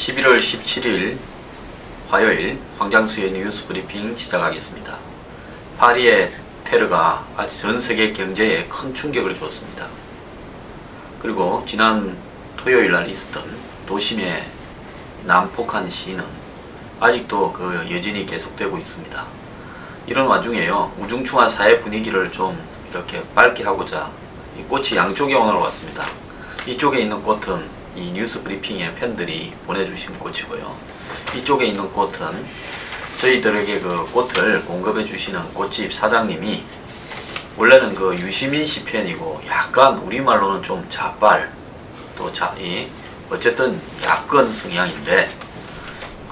11월 17일 화요일 황장수의 뉴스 브리핑 시작하겠습니다. 파리의 테러가 아직 전 세계 경제에 큰 충격을 줬습니다. 그리고 지난 토요일 날 있었던 도심의 난폭한 시위는 아직도 여전히 계속되고 있습니다. 이런 와중에요, 우중충한 사회 분위기를 좀 이렇게 밝게 하고자 이 꽃이 양쪽에 오늘 왔습니다. 이쪽에 있는 꽃은 이 뉴스 브리핑의 팬들이 보내주신 꽃이고요. 이쪽에 있는 꽃은 저희들에게 그 꽃을 공급해 주시는 꽃집 사장님이 원래는 유시민 씨 팬이고 약간 우리말로는 좀 자빨 또 어쨌든 야권 성향인데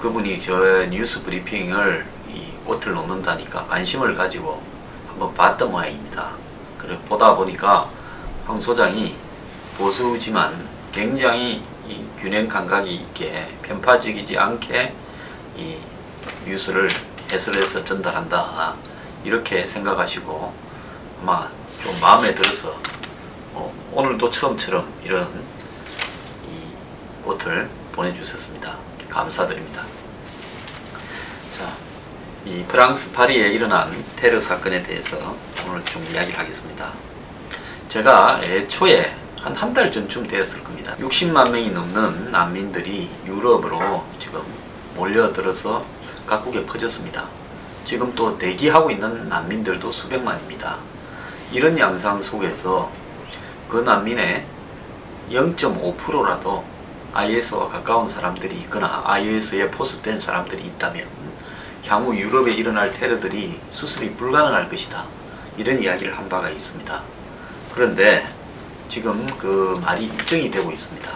그분이 저 뉴스 브리핑을 이 꽃을 놓는다니까 관심을 가지고 한번 봤던 모양입니다. 그래 보다 보니까 황 소장이 보수지만 굉장히 이 균형 감각이 있게 편파적이지 않게 이 뉴스를 해설해서 전달한다 이렇게 생각하시고 아마 좀 마음에 들어서 오늘도 처음처럼 이런 이 꽃을 보내주셨습니다. 감사드립니다. 자, 이 프랑스 파리에 일어난 테러 사건에 대해서 오늘 좀 이야기를 하겠습니다. 제가 애초에 한 달 전쯤 되었을 겁니다. 60만 명이 넘는 난민들이 유럽으로 지금 몰려들어서 각국에 퍼졌습니다. 지금 또 대기하고 있는 난민들도 수백만입니다. 이런 양상 속에서 그 난민의 0.5%라도 IS와 가까운 사람들이 있거나 IS에 포섭된 사람들이 있다면 향후 유럽에 일어날 테러들이 수습이 불가능할 것이다. 이런 이야기를 한 바가 있습니다. 그런데 지금 그 말이 입증이 되고 있습니다.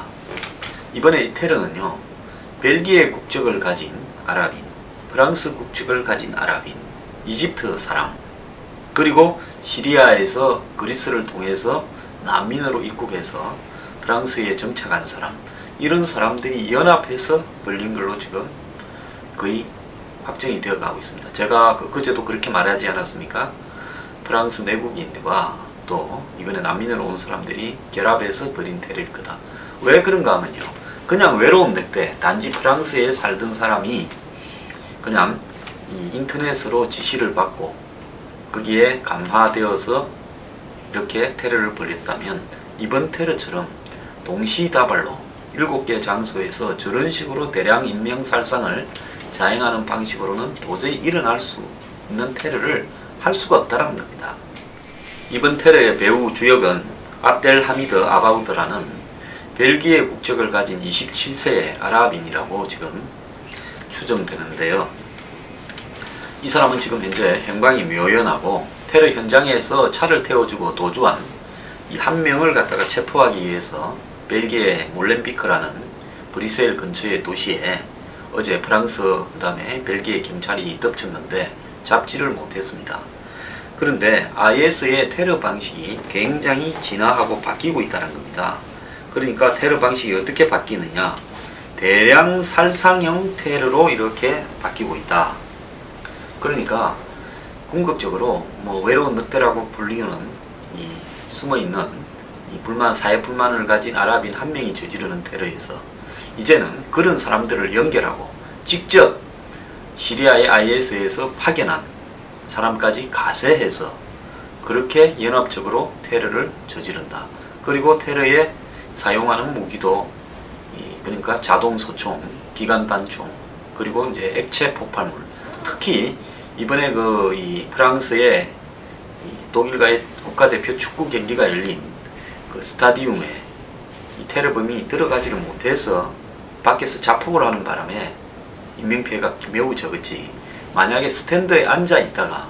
이번에 이 테러는요, 벨기에 국적을 가진 아랍인, 프랑스 국적을 가진 아랍인, 이집트 사람, 그리고 시리아에서 그리스를 통해서 난민으로 입국해서 프랑스에 정착한 사람, 이런 사람들이 연합해서 벌린 걸로 지금 거의 확정이 되어 가고 있습니다. 제가 그제도 그렇게 말하지 않았습니까? 프랑스 내국인과 또 이번에 난민으로 온 사람들이 결합해서 벌인 테러일 거다. 왜 그런가 하면요, 그냥 외로운 늑대, 단지 프랑스에 살던 사람이 그냥 이 인터넷으로 지시를 받고 거기에 감화되어서 이렇게 테러를 벌였다면 이번 테러처럼 동시다발로 7개 장소에서 저런 식으로 대량 인명살상을 자행하는 방식으로는 도저히 일어날 수 있는 테러를 할 수가 없다는 겁니다. 이번 테러의 배후 주역은 압델 하미드 아바우드라는 벨기에 국적을 가진 27세의 아랍인이라고 지금 추정되는데요. 이 사람은 지금 현재 행방이 묘연하고 테러 현장에서 차를 태워주고 도주한 이 한 명을 갖다가 체포하기 위해서 벨기에 몰렌비크라는 브뤼셀 근처의 도시에 어제 프랑스 그 다음에 벨기에 경찰이 덮쳤는데 잡지를 못했습니다. 그런데 IS의 테러 방식이 굉장히 진화하고 바뀌고 있다는 겁니다. 그러니까 테러 방식이 어떻게 바뀌느냐, 대량 살상형 테러로 이렇게 바뀌고 있다. 그러니까 궁극적으로 외로운 늑대라고 불리는 이 숨어있는 이 사회 불만을 가진 아랍인 한 명이 저지르는 테러에서 이제는 그런 사람들을 연결하고 직접 시리아의 IS에서 파견한 사람까지 가세해서 그렇게 연합적으로 테러를 저지른다. 그리고 테러에 사용하는 무기도 그러니까 자동소총, 기관단총, 그리고 이제 액체 폭발물. 특히 이번에 이 프랑스의 독일과의 국가대표 축구 경기가 열린 그 스타디움에 이 테러범이 들어가지를 못해서 밖에서 자폭을 하는 바람에 인명피해가 매우 적었지. 만약에 스탠드에 앉아 있다가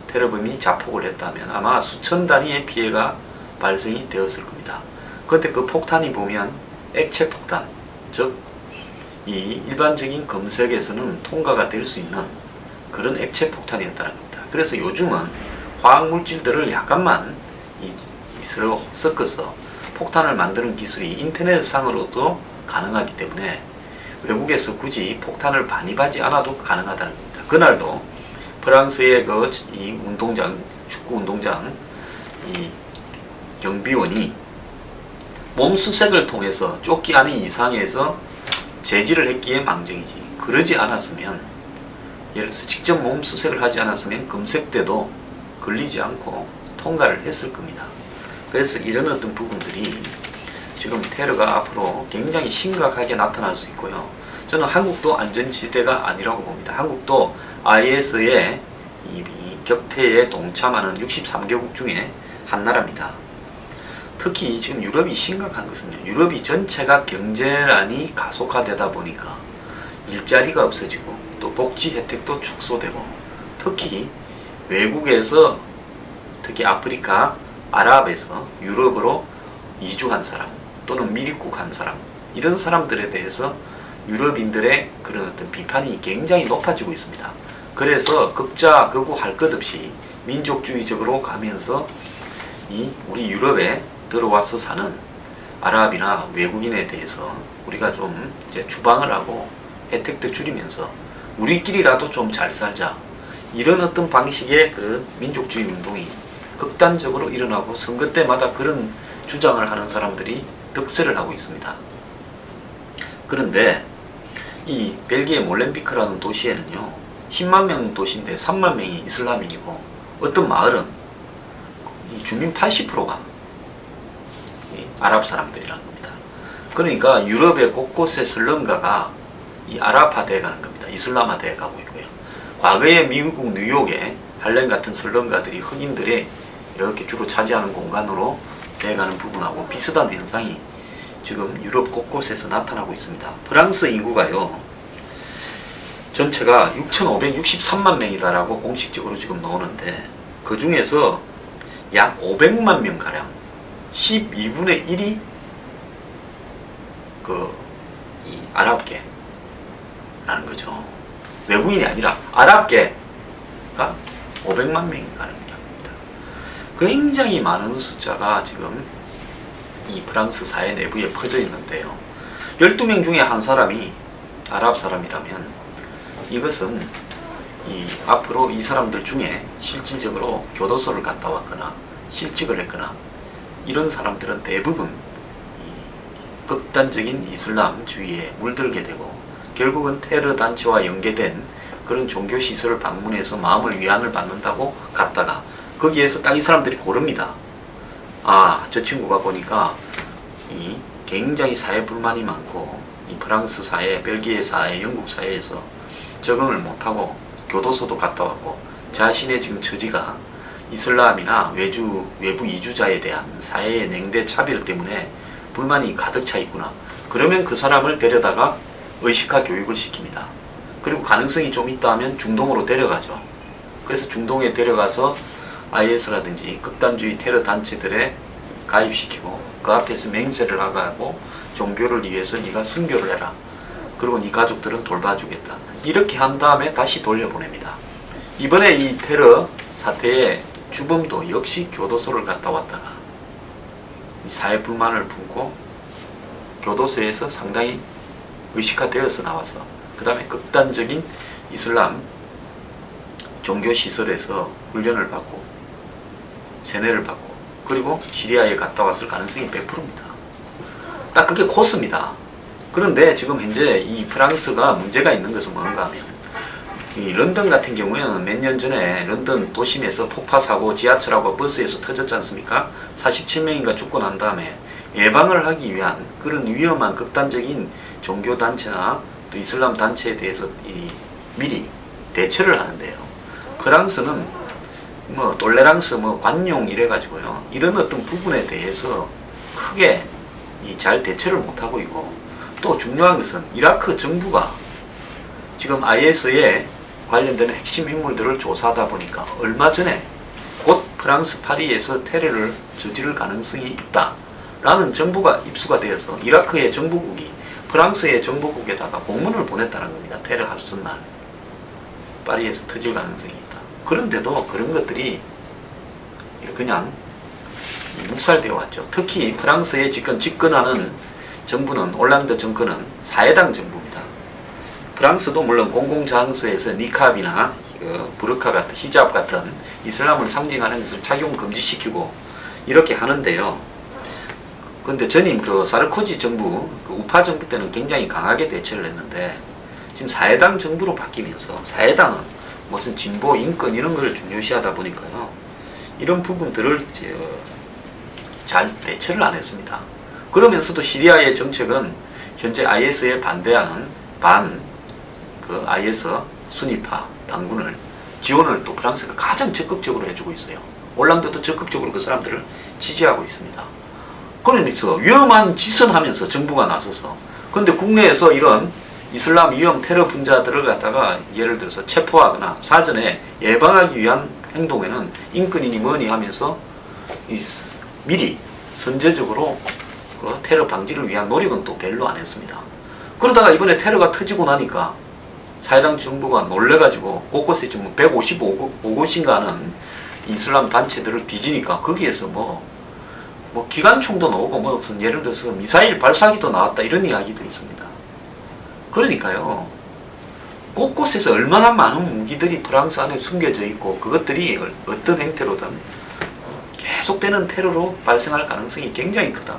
테러범이 자폭을 했다면 아마 수천 단위의 피해가 발생이 되었을 겁니다. 그런데 그 폭탄이 보면 액체 폭탄, 즉 이 일반적인 검색에서는 통과가 될 수 있는 그런 액체 폭탄이었다는 겁니다. 그래서 요즘은 화학물질들을 약간만 서로 섞어서 폭탄을 만드는 기술이 인터넷상으로도 가능하기 때문에 외국에서 굳이 폭탄을 반입하지 않아도 가능하다는 겁니다. 그날도 프랑스의 이 운동장, 축구 운동장 이 경비원이 몸수색을 통해서 쫓기 아닌 이상에서 제지를 했기에 망정이지. 그러지 않았으면, 예를 들어서 직접 몸 수색을 하지 않았으면 금색 때도 걸리지 않고 통과를 했을 겁니다. 그래서 이런 어떤 부분들이 지금 테러가 앞으로 굉장히 심각하게 나타날 수 있고요. 저는 한국도 안전지대가 아니라고 봅니다. 한국도 IS의 이 격퇴에 동참하는 63개국 중에 한 나라입니다. 특히 지금 유럽이 심각한 것은요. 유럽이 전체가 경제난이 가속화되다 보니까 일자리가 없어지고 또 복지 혜택도 축소되고 특히 외국에서 특히 아프리카, 아랍에서 유럽으로 이주한 사람 또는 미립국한 사람 이런 사람들에 대해서 유럽인들의 그런 어떤 비판이 굉장히 높아지고 있습니다. 그래서 극자 극우 할 것 없이 민족주의적으로 가면서 이 우리 유럽에 들어와서 사는 아랍이나 외국인에 대해서 우리가 좀 이제 추방을 하고 혜택도 줄이면서 우리끼리라도 좀 잘 살자 이런 어떤 방식의 그 민족주의 운동이 극단적으로 일어나고 선거 때마다 그런 주장을 하는 사람들이 득세를 하고 있습니다. 그런데 이 벨기에 몰렌비크라는 도시에는요 10만 명 도시인데 3만 명이 이슬람인이고 어떤 마을은 이 주민 80%가 아랍 사람들이라는 겁니다. 그러니까 유럽의 곳곳의 슬럼가가 이 아랍화되어 가는 겁니다. 이슬람화되어 가고 있고요. 과거에 미국 뉴욕의 할렘 같은 슬럼가들이 흑인들의 이렇게 주로 차지하는 공간으로 되어가는 부분하고 비슷한 현상이 지금 유럽 곳곳에서 나타나고 있습니다. 프랑스 인구가요 전체가 6,563만 명이다라고 공식적으로 지금 나오는데 그 중에서 약 500만 명가량 12분의 1이 이 아랍계라는 거죠. 외국인이 아니라 아랍계가 500만 명이 가는 겁니다. 굉장히 많은 숫자가 지금 이 프랑스 사회 내부에 퍼져 있는데요. 12명 중에 한 사람이 아랍 사람이라면 이것은 앞으로 이 사람들 중에 실질적으로 교도소를 갔다 왔거나 실직을 했거나 이런 사람들은 대부분 극단적인 이슬람주의에 물들게 되고 결국은 테러 단체와 연계된 그런 종교시설을 방문해서 마음을 위안을 받는다고 갔다가 거기에서 딱 이 사람들이 고릅니다. 아, 저 친구가 보니까 굉장히 사회 불만이 많고 이 프랑스 사회, 벨기에 사회, 영국 사회에서 적응을 못하고 교도소도 갔다 왔고 자신의 지금 처지가 이슬람이나 외부 이주자에 대한 사회의 냉대 차별 때문에 불만이 가득 차 있구나. 그러면 그 사람을 데려다가 의식화 교육을 시킵니다. 그리고 가능성이 좀 있다 하면 중동으로 데려가죠. 그래서 중동에 데려가서 IS라든지 극단주의 테러 단체들에 가입시키고 그 앞에서 맹세를 하고 종교를 위해서 네가 순교를 해라. 그리고 네 가족들은 돌봐주겠다. 이렇게 한 다음에 다시 돌려보냅니다. 이번에 이 테러 사태의 주범도 역시 교도소를 갔다 왔다가 사회 불만을 품고 교도소에서 상당히 의식화되어서 나와서 그 다음에 극단적인 이슬람 종교시설에서 훈련을 받고 세뇌를 받고 그리고 시리아에 갔다 왔을 가능성이 100%입니다. 딱 그게 코스입니다. 그런데 지금 현재 이 프랑스가 문제가 있는 것은 뭔가 하면 이 런던 같은 경우에는 몇 년 전에 런던 도심에서 폭파사고 지하철하고 버스에서 터졌지 않습니까? 47명인가 죽고 난 다음에 예방을 하기 위한 그런 위험한 극단적인 종교단체나 또 이슬람 단체에 대해서 미리 대처를 하는데요. 프랑스는 톨레랑스 관용 이래가지고요. 이런 어떤 부분에 대해서 크게 잘 대처를 못하고 있고 또 중요한 것은 이라크 정부가 지금 IS에 관련되는 핵심 인물들을 조사하다 보니까 얼마 전에 곧 프랑스 파리에서 테러를 저지를 가능성이 있다라는 정보가 입수가 되어서 이라크의 정보국이 프랑스의 정보국에다가 공문을 보냈다는 겁니다. 테러 하루 전날 파리에서 터질 가능성이 있다. 그런데도 그런 것들이 그냥 묵살되어 왔죠. 특히 프랑스에 지금 집권하는 정부는 올랑드 정권은 사회당 정부입니다. 프랑스도 물론 공공장소에서 니캅이나 부르카 같은 히잡 같은 이슬람을 상징하는 것을 착용 금지시키고 이렇게 하는데요. 근데 전임 그 사르코지 정부, 그 우파 정부 때는 굉장히 강하게 대처를 했는데 지금 사회당 정부로 바뀌면서 사회당은 무슨 진보, 인권 이런 걸 중요시하다 보니까요. 이런 부분들을 잘 대처를 안 했습니다. 그러면서도 시리아의 정책은 현재 IS에 반대하는 그 IS 순위파 반군을 지원을 또 프랑스가 가장 적극적으로 해주고 있어요. 올랑드도 적극적으로 그 사람들을 지지하고 있습니다. 그러면서 위험한 짓을 하면서 정부가 나서서 근데 국내에서 이런 이슬람 위험 테러 분자들을 갖다가 예를 들어서 체포하거나 사전에 예방하기 위한 행동에는 인권이니 뭐니 하면서 미리 선제적으로 그 테러 방지를 위한 노력은 또 별로 안 했습니다. 그러다가 이번에 테러가 터지고 나니까 사회당 정부가 놀래가지고 곳곳에 좀 155곳인가 하는 이슬람 단체들을 뒤지니까 거기에서 뭐 기관총도 나오고 무슨 예를 들어서 미사일 발사기도 나왔다 이런 이야기도 있습니다. 그러니까요. 곳곳에서 얼마나 많은 무기들이 프랑스 안에 숨겨져 있고 그것들이 어떤 행태로든 계속되는 테러로 발생할 가능성이 굉장히 크다.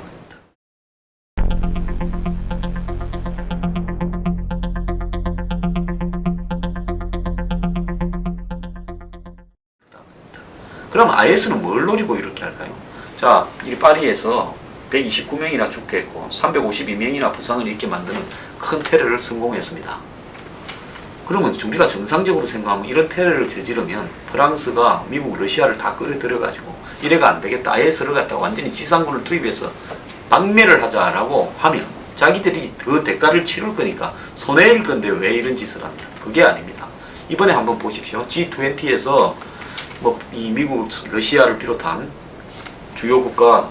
그럼 IS는 뭘 노리고 이렇게 할까요? 자, 이 파리에서 129명이나 죽게 했고 352명이나 부상을 입게 만드는 큰 테러를 성공했습니다. 그러면 우리가 정상적으로 생각하면 이런 테러를 저지르면 프랑스가 미국, 러시아를 다 끌어들여가지고 이래가 안 되겠다. IS를 갖다가 완전히 지상군을 투입해서 박멸을 하자라고 하면 자기들이 그 대가를 치를 거니까 손해일 건데 왜 이런 짓을 하냐. 그게 아닙니다. 이번에 한번 보십시오. G20에서 이 미국, 러시아를 비롯한 주요 국가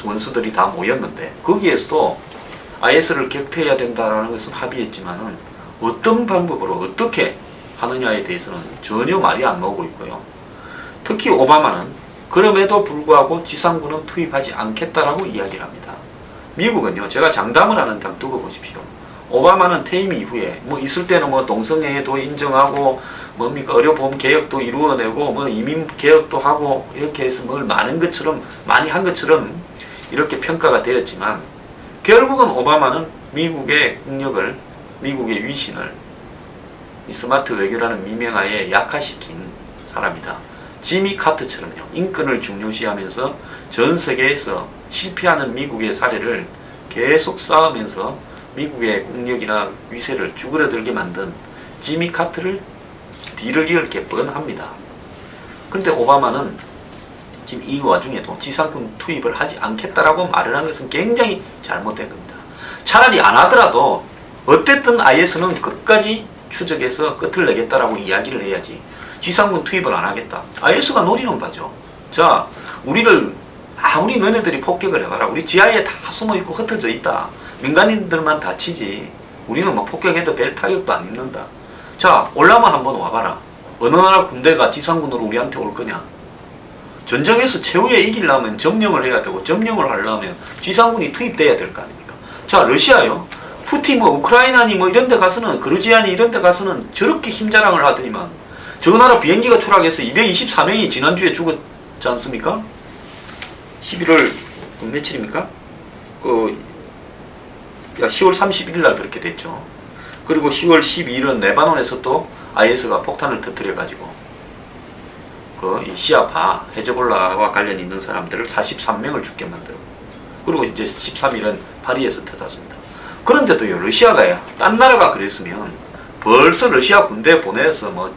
원수들이 다 모였는데 거기에서도 IS를 격퇴해야 된다는 것은 합의했지만은 어떤 방법으로 어떻게 하느냐에 대해서는 전혀 말이 안 나오고 있고요. 특히 오바마는 그럼에도 불구하고 지상군은 투입하지 않겠다라고 이야기를 합니다. 미국은요, 제가 장담을 하는데 한번 두고 보십시오. 오바마는 퇴임 이후에 있을 때는 동성애도 인정하고 뭡니까 의료보험 개혁도 이루어내고 이민 개혁도 하고 이렇게 해서 뭘 많이 한 것처럼 이렇게 평가가 되었지만 결국은 오바마는 미국의 국력을 미국의 위신을 이 스마트 외교라는 미명하에 약화시킨 사람이다. 지미 카트처럼요. 인권을 중요시하면서 전 세계에서 실패하는 미국의 사례를 계속 쌓으면서 미국의 국력이나 위세를 쭈그러들게 만든 지미 카트를 뒤를 이을 게 뻔합니다. 그런데 오바마는 지금 이 와중에도 지상군 투입을 하지 않겠다라고 말을 한 것은 굉장히 잘못된 겁니다. 차라리 안 하더라도 어쨌든 IS는 끝까지 추적해서 끝을 내겠다라고 이야기를 해야지 지상군 투입을 안 하겠다. IS가 노리는 바죠. 자, 우리를 아무리 너네들이 폭격을 해봐라. 우리 지하에 다 숨어있고 흩어져 있다. 민간인들만 다치지. 우리는 폭격해도 별 타격도 안 입는다. 자, 올라만 한번 와봐라. 어느 나라 군대가 지상군으로 우리한테 올 거냐. 전쟁에서 최후에 이기려면 점령을 해야 되고 점령을 하려면 지상군이 투입돼야 될 거 아닙니까. 자, 러시아요. 푸틴 우크라이나니 이런 데 가서는 그루지아니 이런 데 가서는 저렇게 힘자랑을 하더니만 저 나라 비행기가 추락해서 224명이 지난주에 죽었지 않습니까? 11월 며칠입니까? 10월 31일 날 그렇게 됐죠. 그리고 10월 12일은 레바논에서 또 IS가 폭탄을 터뜨려가지고 이 시아파 헤즈볼라와 관련 있는 사람들을 43명을 죽게 만들고 그리고 이제 13일은 파리에서 터졌습니다. 그런데도요, 러시아가 딴 나라가 그랬으면 벌써 러시아 군대 보내서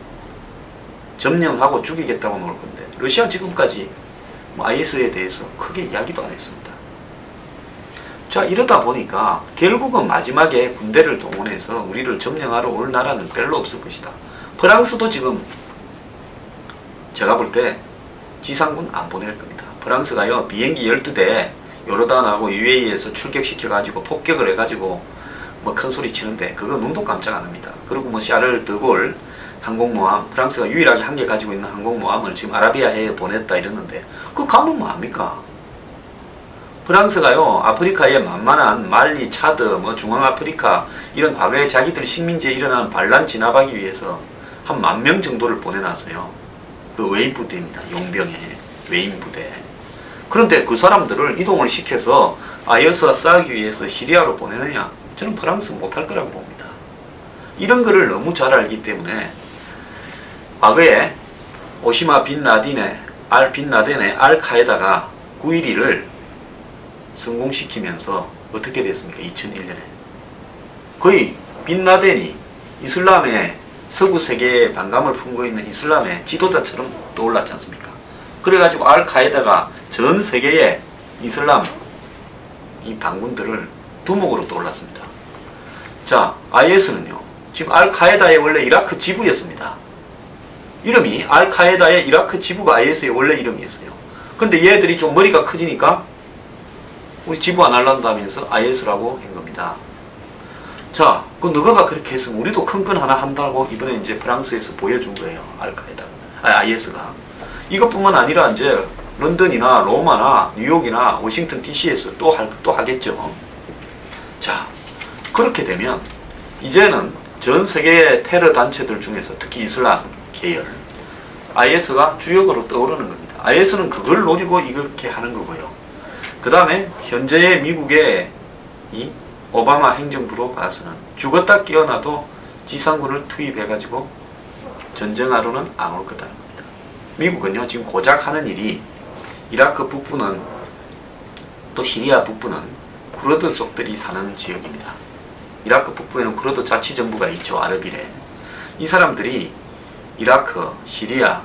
점령하고 죽이겠다고 나올 건데 러시아 지금까지 IS에 대해서 크게 이야기도 안 했습니다. 자, 이러다 보니까 결국은 마지막에 군대를 동원해서 우리를 점령하러 올 나라는 별로 없을 것이다. 프랑스도 지금 제가 볼 때 지상군 안 보낼 겁니다. 프랑스가요, 비행기 12대 요르단하고 UAE에서 출격시켜가지고 폭격을 해가지고 큰 소리 치는데 그거 눈도 깜짝 안 합니다. 그리고 샤를 드골 항공모함, 프랑스가 유일하게 한 개 가지고 있는 항공모함을 지금 아라비아해에 보냈다 이러는데 그거 가면 뭐합니까? 프랑스가요, 아프리카에 만만한 말리, 차드, 중앙아프리카 이런 과거에 자기들 식민지에 일어난 반란 진압하기 위해서 한 10,000명 정도를 보내놨어요. 그 외인 부대입니다. 용병의 외인 부대. 그런데 그 사람들을 이동을 시켜서 IS와 싸우기 위해서 시리아로 보내느냐? 저는 프랑스 못할 거라고 봅니다. 이런 거를 너무 잘 알기 때문에 과거에 오시마 빈 라덴의 알카에다가 9.11을 성공시키면서 어떻게 됐습니까? 2001년에 거의 빈 라덴이 이슬람의 서구 세계에 반감을 품고 있는 이슬람의 지도자처럼 떠올랐지 않습니까? 그래가지고 알카에다가 전 세계의 이슬람 이 반군들을 두목으로 떠올랐습니다. 자, IS는요. 지금 알카에다의 원래 이라크 지부였습니다. 이름이 알카에다의 이라크 지부가 IS의 원래 이름이었어요. 근데 얘들이 좀 머리가 커지니까 우리 지부 안 할란다면서 IS라고 한 겁니다. 자, 그 너가 그렇게 했으면 우리도 큰 건 하나 한다고 이번에 이제 프랑스에서 보여준 거예요. IS가. 이것뿐만 아니라 이제 런던이나 로마나 뉴욕이나 워싱턴 DC에서 또 하겠죠. 자, 그렇게 되면 이제는 전 세계의 테러 단체들 중에서 특히 이슬람 계열 IS가 주역으로 떠오르는 겁니다. IS는 그걸 노리고 이렇게 하는 거고요. 그 다음에 현재의 미국의 이 오바마 행정부로 봐서는 죽었다 깨어나도 지상군을 투입해가지고 전쟁하러는 안 올 거다는 겁니다. 미국은요 지금 고작 하는 일이 이라크 북부는 또 시리아 북부는 쿠르드족들이 사는 지역입니다. 이라크 북부에는 쿠르드 자치정부가 있죠. 아르빌에. 이 사람들이 이라크, 시리아,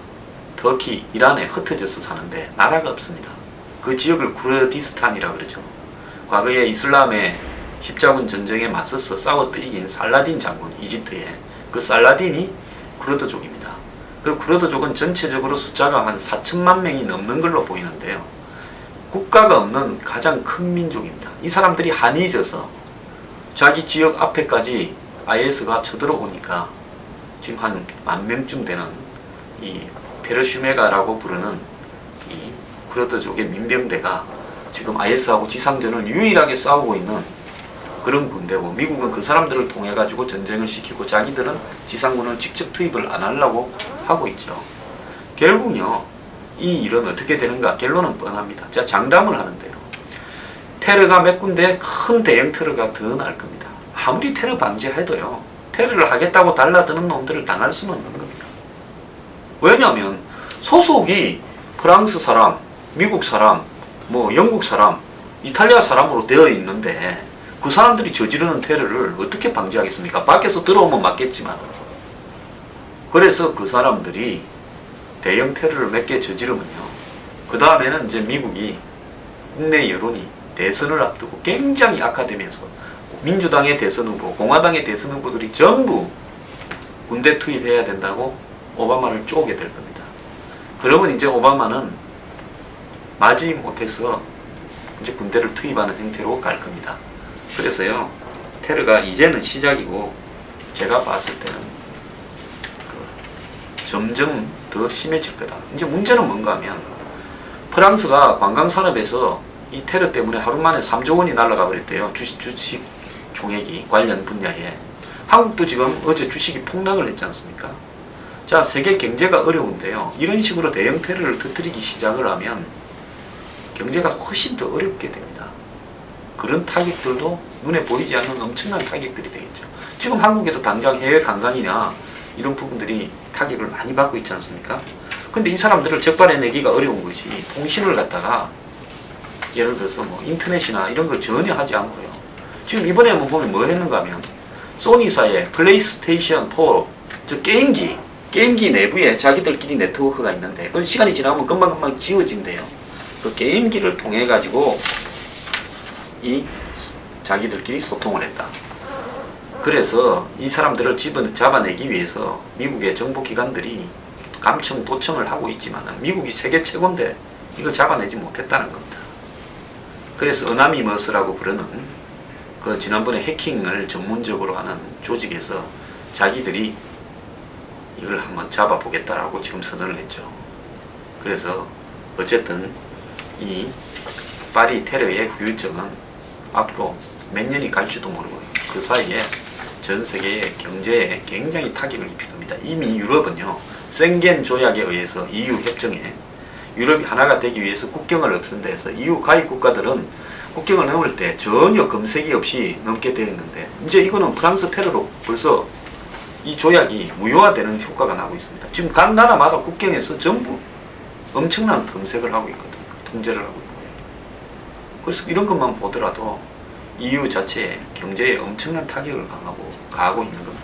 터키, 이란에 흩어져서 사는데 나라가 없습니다. 그 지역을 쿠르디스탄이라고 그러죠. 과거에 이슬람의 십자군 전쟁에 맞서서 싸웠던 이긴 살라딘 장군, 이집트의 그 살라딘이 쿠르드족입니다. 그 쿠르드족은 전체적으로 숫자가 한 4천만 명이 넘는 걸로 보이는데요. 국가가 없는 가장 큰 민족입니다. 이 사람들이 한이져서 자기 지역 앞에까지 IS가 쳐들어오니까 지금 한 10,000명쯤 되는 이 페르슈메가라고 부르는 이 쿠르드족의 민병대가 지금 IS하고 지상전을 유일하게 싸우고 있는 그런 군대고, 미국은 그 사람들을 통해 가지고 전쟁을 시키고 자기들은 지상군을 직접 투입을 안 하려고 하고 있죠. 결국요 이 일은 어떻게 되는가? 결론은 뻔합니다. 자, 장담을 하는데요. 테러가 몇 군데 큰 대형 테러가 더 날 겁니다. 아무리 테러 방지해도요 테러를 하겠다고 달라드는 놈들을 당할 수는 없는 겁니다. 왜냐하면 소속이 프랑스 사람, 미국 사람, 뭐 영국 사람, 이탈리아 사람으로 되어 있는데 그 사람들이 저지르는 테러를 어떻게 방지하겠습니까? 밖에서 들어오면 맞겠지만. 그래서 그 사람들이 대형 테러를 몇 개 저지르면요 그 다음에는 이제 미국이 국내 여론이 대선을 앞두고 굉장히 악화되면서 민주당의 대선 후보, 공화당의 대선 후보들이 전부 군대 투입해야 된다고 오바마를 쪼게 될 겁니다. 그러면 이제 오바마는 맞이 못해서 이제 군대를 투입하는 형태로 갈 겁니다. 그래서요 테러가 이제는 시작이고 제가 봤을 때는 점점 더 심해질 거다. 이제 문제는 뭔가 하면 프랑스가 관광산업에서 이 테러 때문에 하루 만에 3조 원이 날아가 버렸대요. 주식 총액이 관련 분야에. 한국도 지금 어제 주식이 폭락을 했지 않습니까? 자, 세계 경제가 어려운데요. 이런 식으로 대형 테러를 터뜨리기 시작을 하면 경제가 훨씬 더 어렵게 됩니다. 그런 타격들도 눈에 보이지 않는 엄청난 타격들이 되겠죠. 지금 한국에도 당장 해외 관광이나 이런 부분들이 타격을 많이 받고 있지 않습니까? 근데 이 사람들을 적발해내기가 어려운 것이 통신을 갖다가 예를 들어서 뭐 인터넷이나 이런 걸 전혀 하지 않고요. 지금 이번에 보면 뭐 했는가 하면 소니사의 플레이스테이션 4 저 게임기 내부에 자기들끼리 네트워크가 있는데 그 시간이 지나면 금방금방 지워진대요. 그 게임기를 통해 가지고 이 자기들끼리 소통을 했다. 그래서 이 사람들을 잡아내기 위해서 미국의 정보기관들이 감청, 도청을 하고 있지만 미국이 세계 최고인데 이걸 잡아내지 못했다는 겁니다. 그래서 어나미머스라고 부르는 그 지난번에 해킹을 전문적으로 하는 조직에서 자기들이 이걸 한번 잡아보겠다라고 지금 선언을 했죠. 그래서 어쨌든 이 파리 테러의 후유증은 앞으로 몇 년이 갈지도 모르고요. 그 사이에 전 세계의 경제에 굉장히 타격을 입힐 겁니다. 이미 유럽은요, 생겐 조약에 의해서 EU 협정에 유럽이 하나가 되기 위해서 국경을 없앤다 해서 EU 가입 국가들은 국경을 넘을 때 전혀 검색이 없이 넘게 되어 있는데 이제 이거는 프랑스 테러로 벌써 이 조약이 무효화되는 효과가 나고 있습니다. 지금 각 나라마다 국경에서 전부 엄청난 검색을 하고 있거든요. 통제를 하고 있고요. 그래서 이런 것만 보더라도 EU 자체의 경제에 엄청난 타격을 가하고 있는 겁니다.